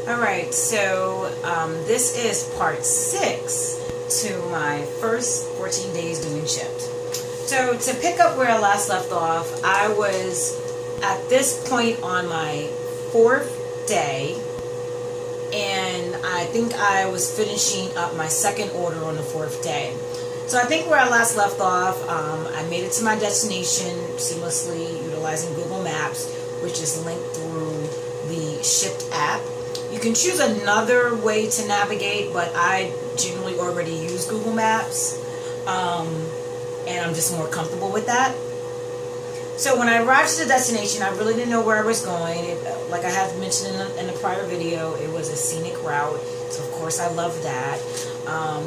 Alright, so this is part 6 to my first 14 days doing SHIPT. So to pick up where I last left off, I was at this point on my 4th day, and I think I was finishing up my second order on the 4th day. So I think where I last left off, I made it to my destination seamlessly utilizing Google Maps, which is linked through the SHIPT app. You can choose another way to navigate, but I generally already use Google Maps, and I'm just more comfortable with that. So when I arrived to the destination, I really didn't know where I was going. Like I had mentioned in the prior video, it was a scenic route, so of course I love that.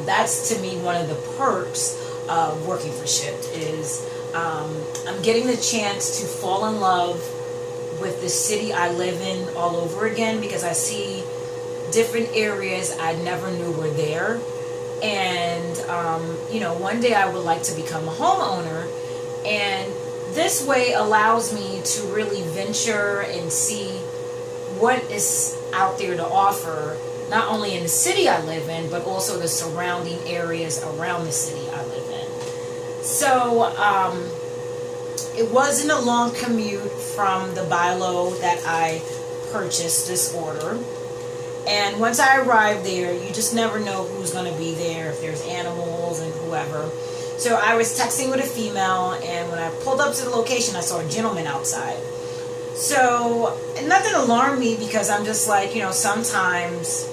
That's to me one of the perks of working for SHIPT is I'm getting the chance to fall in love with the city I live in all over again, because I see different areas I never knew were there. And one day I would like to become a homeowner, and this way allows me to really venture and see what is out there to offer, not only in the city I live in, but also the surrounding areas around the city I live in. So it wasn't a long commute from the buy-low that I purchased this order. And once I arrived there, you just never know who's going to be there, if there's animals and whoever. So I was texting with a female, and when I pulled up to the location, I saw a gentleman outside. So nothing alarmed me, because I'm just like, sometimes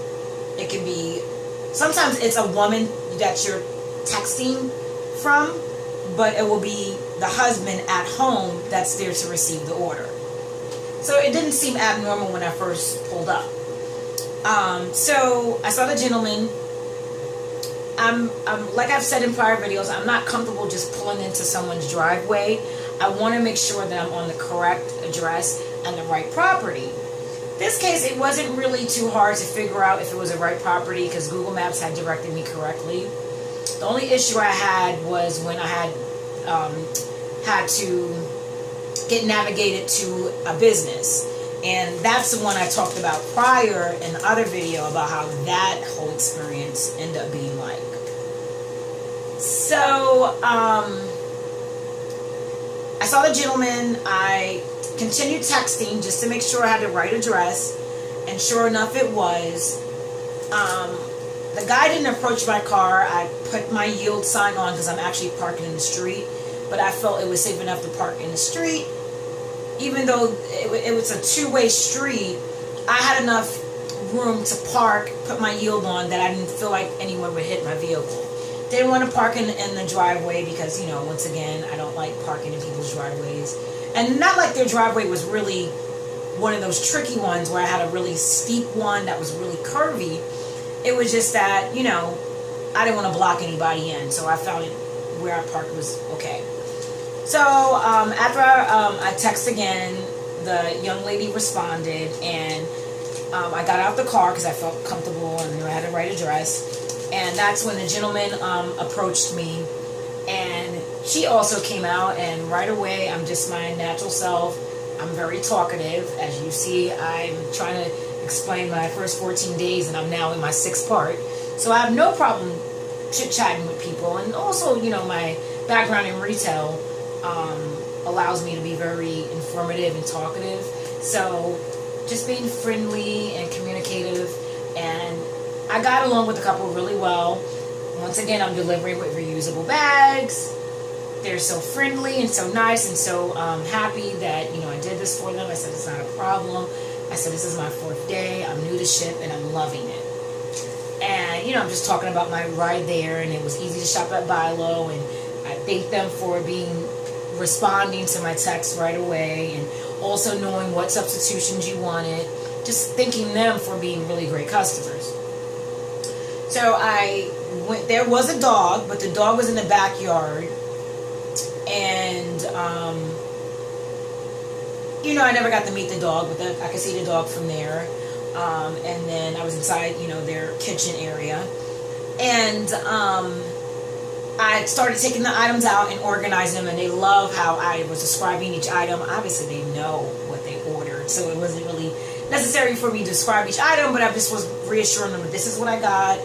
it can be, sometimes it's a woman that you're texting from, but it will be the husband at home that's there to receive the order. So it didn't seem abnormal when I first pulled up. So I saw the gentleman. I'm like I've said in prior videos, I'm not comfortable just pulling into someone's driveway. I want to make sure that I'm on the correct address and the right property. This case, it wasn't really too hard to figure out if it was the right property, because Google Maps had directed me correctly. The only issue I had was when I had to get navigated to a business. And that's the one I talked about prior in the other video, about how that whole experience ended up being like. So, I saw the gentleman. I continued texting just to make sure I had the right address. And sure enough, it was. The guy didn't approach my car. I put my yield sign on because I'm actually parking in the street. But I felt it was safe enough to park in the street. Even though it was a two-way street, I had enough room to park, put my yield on, that I didn't feel like anyone would hit my vehicle. Didn't want to park in the driveway because, once again, I don't like parking in people's driveways. And not like their driveway was really one of those tricky ones where I had a really steep one that was really curvy. It was just that, I didn't want to block anybody in, so I found it where I parked was okay. So after I texted again, the young lady responded, and I got out the car because I felt comfortable and I had the right address. And that's when the gentleman approached me, and she also came out, and right away I'm just my natural self. I'm very talkative. As you see, I'm trying to explain my first 14 days, and I'm now in my 6th part. So I have no problem chit-chatting with people, and also, my background in retail allows me to be very informative and talkative. So just being friendly and communicative, and I got along with a couple really well. Once again, I'm delivering with reusable bags. They're so friendly and so nice, and so happy that I did this for them. I said it's not a problem. I said this is my 4th day. I'm new to SHIPT and I'm loving it. And I'm just talking about my ride there, and it was easy to shop at buy-low, and I thank them for responding to my text right away, and also knowing what substitutions you wanted. Just thanking them for being really great customers. So I went. There was a dog, but the dog was in the backyard, and I never got to meet the dog, but I could see the dog from there. And then I was inside, their kitchen area, and I started taking the items out and organizing them, and they love how I was describing each item. Obviously, they know what they ordered, so it wasn't really necessary for me to describe each item, but I just was reassuring them that this is what I got,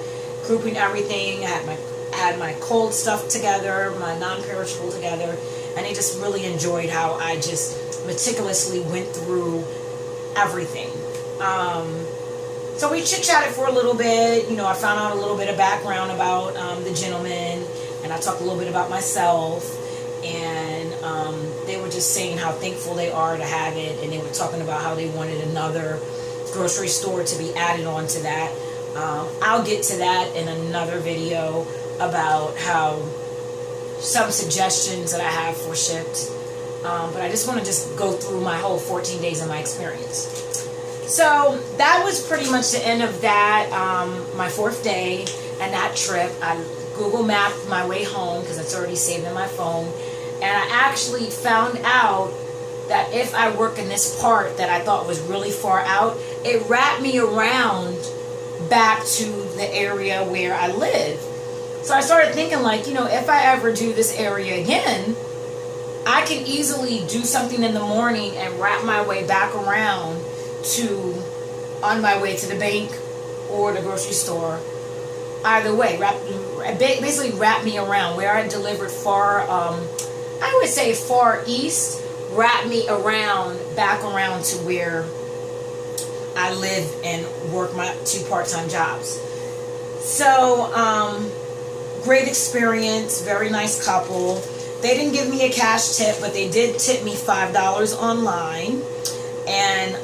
grouping everything. I had my cold stuff together, my non-perishable together, and they just really enjoyed how I just meticulously went through everything. So we chit-chatted for a little bit. You know, I found out a little bit of background about the gentleman, and I talked a little bit about myself, and they were just saying how thankful they are to have it, and they were talking about how they wanted another grocery store to be added on to that. I'll get to that in another video about how some suggestions that I have for SHIPT, but I just want to just go through my whole 14 days of my experience. So that was pretty much the end of that, my 4th day and that trip. I Google mapped my way home because it's already saved in my phone, and I actually found out that if I work in this part that I thought was really far out, it wrapped me around back to the area where I live. So I started thinking, like, you know, if I ever do this area again, I can easily do something in the morning and wrap my way back around to, on my way to the bank or the grocery store. Either way, basically wrap me around where I delivered far, I would say far east, wrap me around, back around to where I live and work my 2 part-time jobs. So, great experience, very nice couple. They didn't give me a cash tip, but they did tip me $5 online, and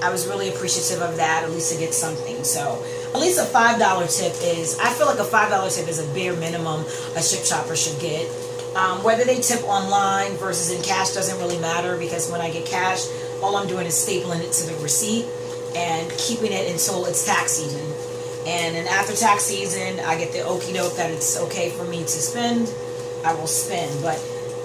I was really appreciative of that, at least to get something. So at least a $5 tip is, I feel like a $5 tip is a bare minimum a SHIPT shopper should get. Whether they tip online versus in cash doesn't really matter, because when I get cash, all I'm doing is stapling it to the receipt and keeping it until it's tax season. And then after tax season, I get the okie doke that it's okay for me to spend, I will spend. But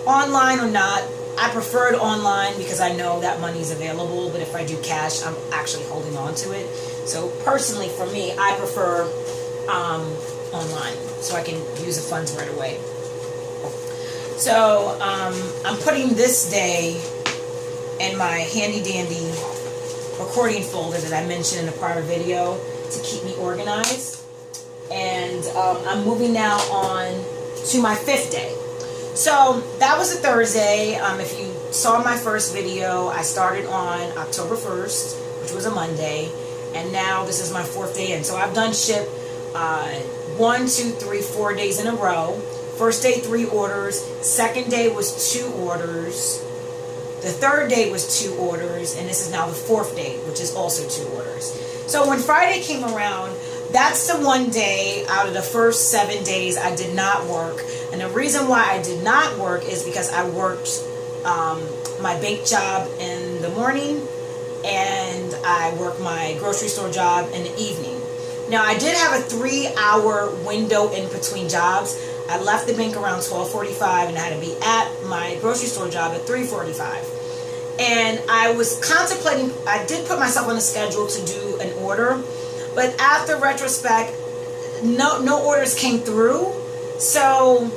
online or not, I prefer it online because I know that money's available, but if I do cash, I'm actually holding on to it. So personally, for me, I prefer online, so I can use the funds right away. So I'm putting this day in my handy dandy recording folder that I mentioned in a prior video to keep me organized. And I'm moving now on to my 5th day. So that was a Thursday. If you saw my first video, I started on October 1st, which was a Monday, and now this is my 4th day in. So I've done SHIPT 1, 2, 3, 4 days in a row. First day 3 orders, second day was 2 orders, the third day was 2 orders, and this is now the 4th day, which is also 2 orders. So when Friday came around, that's the one day out of the first 7 days I did not work. And the reason why I did not work is because I worked my bank job in the morning, and I worked my grocery store job in the evening. Now, I did have a 3-hour window in between jobs. I left the bank around 12:45, and I had to be at my grocery store job at 3:45. And I was contemplating, I did put myself on a schedule to do an order, but after retrospect, no orders came through. So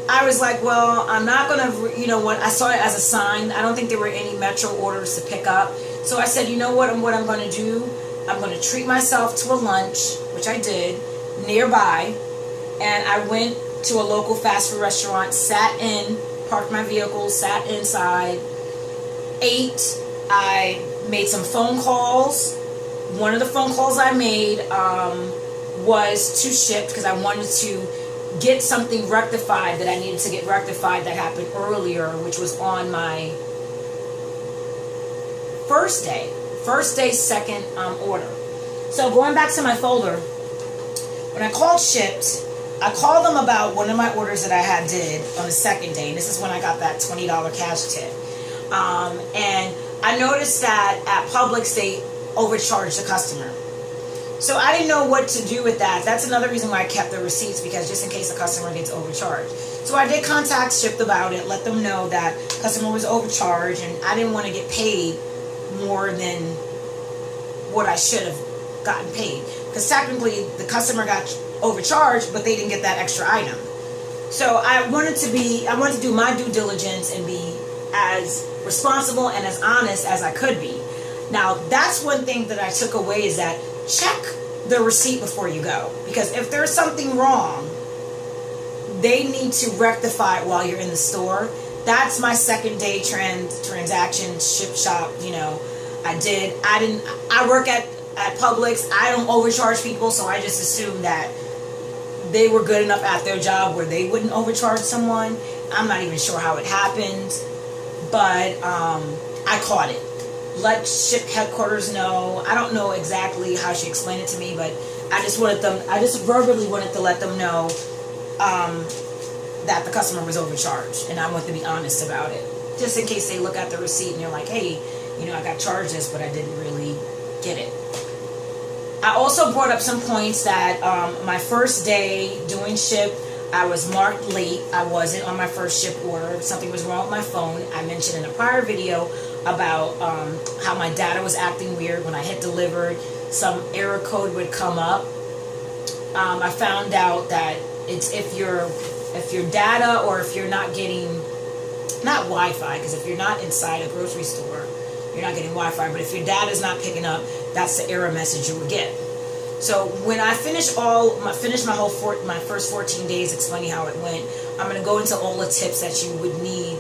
I was like, well, I'm not going to, you know what, I saw it as a sign. I don't think there were any Metro orders to pick up. So I said, you know what I'm going to do? I'm going to treat myself to a lunch, which I did, nearby. And I went to a local fast food restaurant, sat in, parked my vehicle, sat inside, ate. I made some phone calls. One of the phone calls I made was to SHIPT because I wanted to get something rectified that I needed to get rectified that happened earlier, which was on my first day, second order. So going back to my folder, when I called SHIPT, I called them about one of my orders that I did on the second day, and this is when I got that $20 cash tip. And I noticed that at Publix they overcharged the customer. So I didn't know what to do with that. That's another reason why I kept the receipts, because just in case a customer gets overcharged. So I did contact SHIPT about it, let them know that customer was overcharged, and I didn't want to get paid more than what I should have gotten paid. Because technically the customer got overcharged, but they didn't get that extra item. So I wanted to do my due diligence and be as responsible and as honest as I could be. Now, that's one thing that I took away, is that check the receipt before you go. Because if there's something wrong, they need to rectify it while you're in the store. That's my second day transaction, ship shop, you know. I work at Publix. I don't overcharge people, so I just assumed that they were good enough at their job where they wouldn't overcharge someone. I'm not even sure how it happened, but I caught it. Let ship headquarters know. I don't know exactly how she explained it to me, but I just verbally wanted to let them know that the customer was overcharged, and I want to be honest about it, just in case they look at the receipt and you're like, hey, you know, I got charged this, but I didn't really get it. I also brought up some points that my first day doing ship, I was marked late. I wasn't on my first ship order. Something was wrong with my phone. I mentioned in a prior video about how my data was acting weird. When I hit delivered, some error code would come up. I found out that it's if your data, or if you're not getting, not Wi-Fi, because if you're not inside a grocery store, you're not getting Wi-Fi, but if your data is not picking up, that's the error message you would get. So when I finish my first 14 days explaining how it went, I'm going to go into all the tips that you would need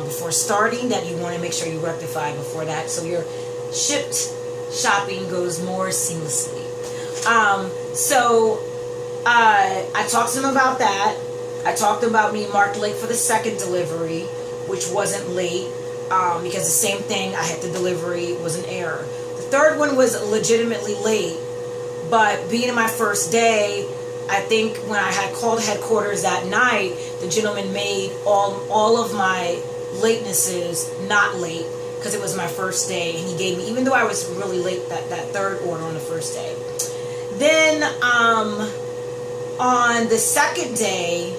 before starting, that you want to make sure you rectify before that, so your shipped shopping goes more seamlessly. I talked to them about that. I talked about being marked late for the second delivery, which wasn't late, because the same thing, I hit the delivery, was an error. The third one was legitimately late, but being my first day, I think when I had called headquarters that night, the gentleman made all of my latenesses not late, because it was my first day, and he gave me, even though I was really late that third order on the first day. Then on the second day,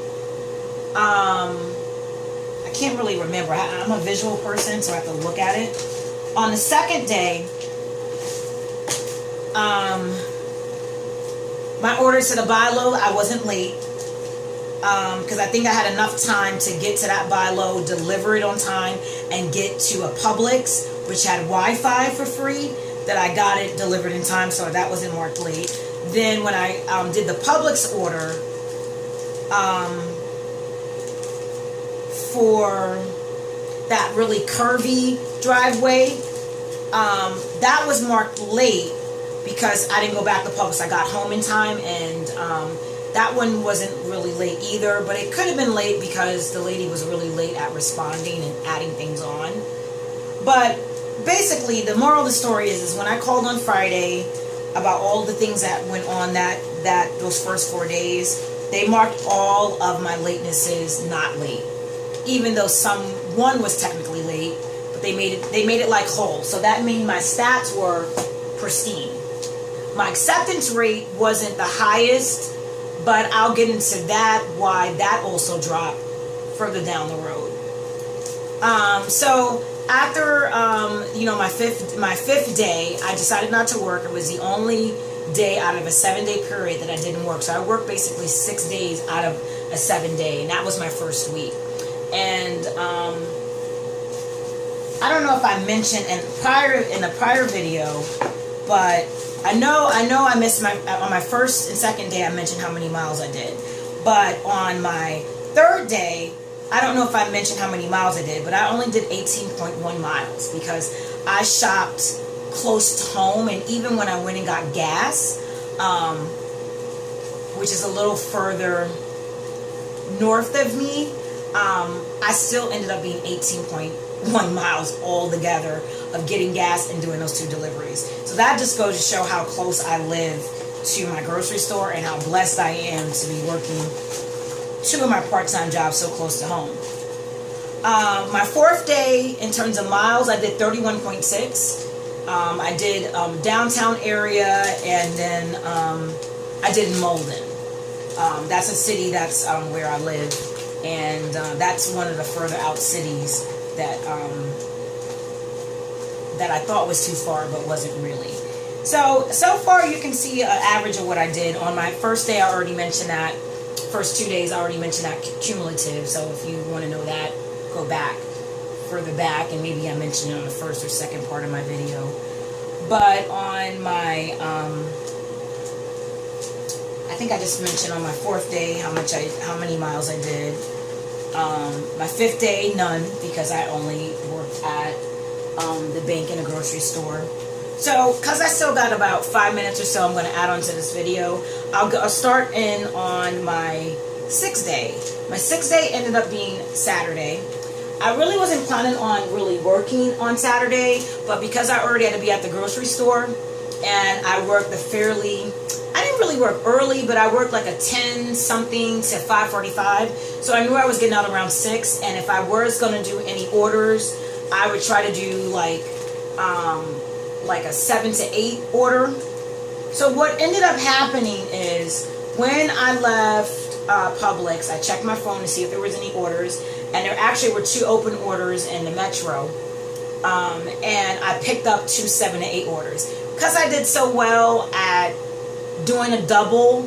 I can't really remember. I'm a visual person, so I have to look at it. On the second day, my order to the buy low, I wasn't late, because I think I had enough time to get to that buy low, deliver it on time, and get to a Publix, which had Wi-Fi for free, that I got it delivered in time, so that wasn't marked late. Then when I did the Publix order, for that really curvy driveway, that was marked late because I didn't go back to Publix. I got home in time, and that one wasn't really late either, but it could have been late because the lady was really late at responding and adding things on. But basically, the moral of the story is when I called on Friday about all the things that went on those first 4 days, they marked all of my latenesses not late, even though one was technically late, but they made it like whole. So that means my stats were pristine. My acceptance rate wasn't the highest, but I'll get into that, why that also dropped further down the road. So after my fifth day, I decided not to work. It was the only day out of a 7-day period that I didn't work. So I worked basically 6 days out of a 7-day, and that was my first week. And I don't know if I mentioned in the prior video, but I know I missed on my first and second day. I mentioned how many miles I did, but on my third day, I don't know if I mentioned how many miles I did, but I only did 18.1 miles because I shopped close to home, and even when I went and got gas, which is a little further north of me, I still ended up being 18.1 miles altogether of getting gas and doing those 2 deliveries. So that just goes to show how close I live to my grocery store and how blessed I am to be working 2 of my part-time jobs so close to home. My 4th day, in terms of miles, I did 31.6. I did downtown area, and then I did Malden. That's a city that's where I live, and that's one of the further out cities that I thought was too far, but wasn't really. So far you can see an average of what I did. On my first day, I already mentioned that. First 2 days, I already mentioned that cumulative. So if you want to know that, go back, further back, and maybe I mentioned it on the first or second part of my video. But on my, I think I just mentioned on my 4th day how many miles I did. My 5th day, none, because I only worked at the bank and a grocery store. So, because I still got about 5 minutes or so, I'm going to add on to this video. I'll start in on my 6th day. My 6th day ended up being Saturday. I really wasn't planning on really working on Saturday, but because I already had to be at the grocery store, and I worked I didn't really work early, but I worked like a 10 something to 5:45. So I knew I was getting out around 6, and if I was going to do any orders, I would try to do like a 7 to 8 order. So what ended up happening is when I left Publix, I checked my phone to see if there was any orders, and there actually were 2 open orders in the metro, and I picked up 2 7 to 8 orders. Because I did so well at doing a double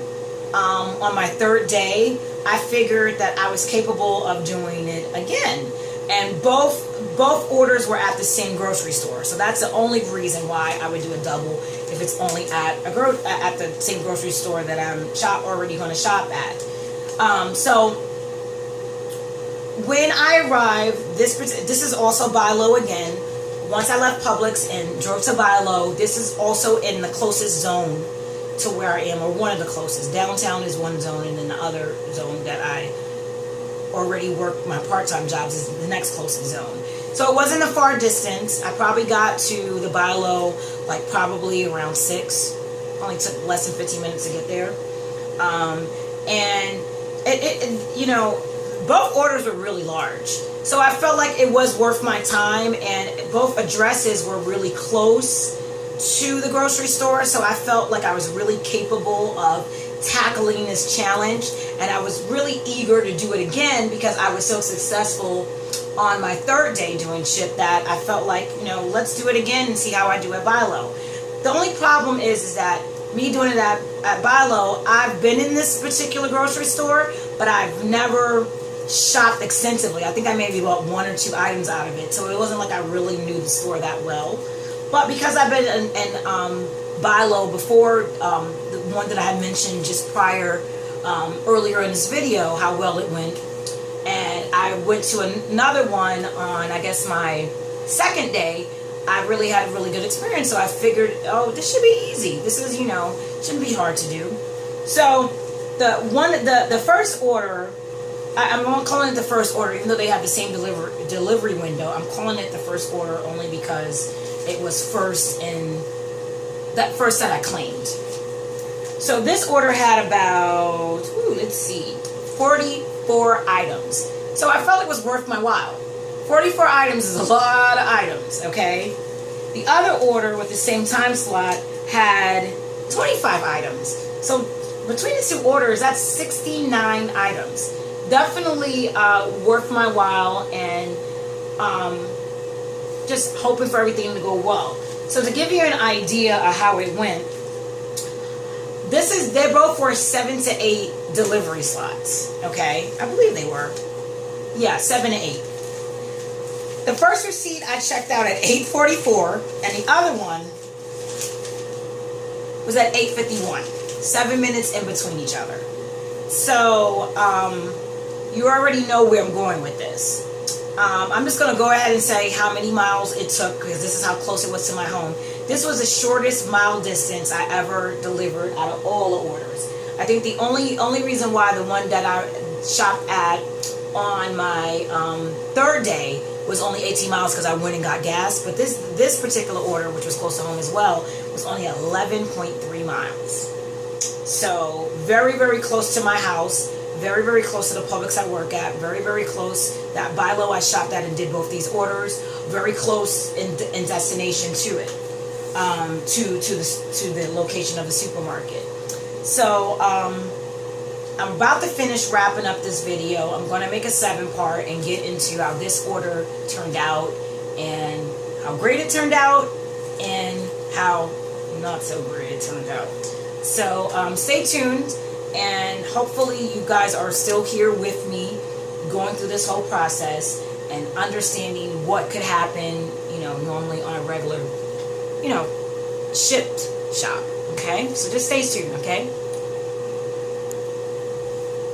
on my 3rd day, I figured that I was capable of doing it again. And both orders were at the same grocery store, so that's the only reason why I would do a double if it's only at the same grocery store that I'm already going to shop at. So when I arrived, this is also buy low again. Once I left Publix and drove to buy low, this is also in the closest zone to where I am, or one of the closest. Downtown is one zone, and then the other zone that I already work my part-time jobs is the next closest zone. So it wasn't a far distance. I probably got to the buy low like probably around 6. Only took less than 15 minutes to get there. And it you know, both orders were really large. So I felt like it was worth my time, and both addresses were really close to the grocery store. So I felt like I was really capable of tackling this challenge, and I was really eager to do it again because I was so successful on my 3rd day doing SHIPT that I felt like, you know, let's do it again and see how I do at buy low. The only problem is that me doing it at buy low, I've been in this particular grocery store, but I've never shopped extensively. I think I maybe bought 1 or 2 items out of it, so it wasn't like I really knew the store that well. But because I've been in buy low before, the one that I had mentioned just prior, earlier in this video, how well it went, and I went to another one on, I guess, my 2nd day. I really had a really good experience, so I figured, oh, this should be easy. This is, you know, shouldn't be hard to do. So the first order, I'm calling it the first order, even though they have the same delivery window. I'm calling it the first order only because it was first that I claimed. So this order had about, let's see, 44 items. So I felt it was worth my while. 44 items is a lot of items, okay? The other order with the same time slot had 25 items. So between the 2 orders, that's 69 items. Definitely worth my while, and just hoping for everything to go well. So to give you an idea of how it went, they both were 7 to 8 delivery slots, okay? I believe they were. Yeah, 7 to 8. The first receipt I checked out at 8:44, and the other one was at 8:51. 7 minutes in between each other. So, you already know where I'm going with this. I'm just going to go ahead and say how many miles it took, because this is how close it was to my home. This was the shortest mile distance I ever delivered out of all the orders. I think the only reason why the one that I shopped at on my 3rd day was only 18 miles because I went and got gas. But this particular order, which was close to home as well, was only 11.3 miles. So very, very close to my house. Very, very close to the Publix I work at. Very, very close. That buy low I shopped at and did both these orders. Very close in destination to it, to the location of the supermarket. So I'm about to finish wrapping up this video. I'm going to make a 7-part and get into how this order turned out, and how great it turned out, and how not so great it turned out. So stay tuned. And hopefully you guys are still here with me going through this whole process and understanding what could happen, you know, normally on a regular, you know, SHIPT shop. Okay, so just stay tuned. Okay.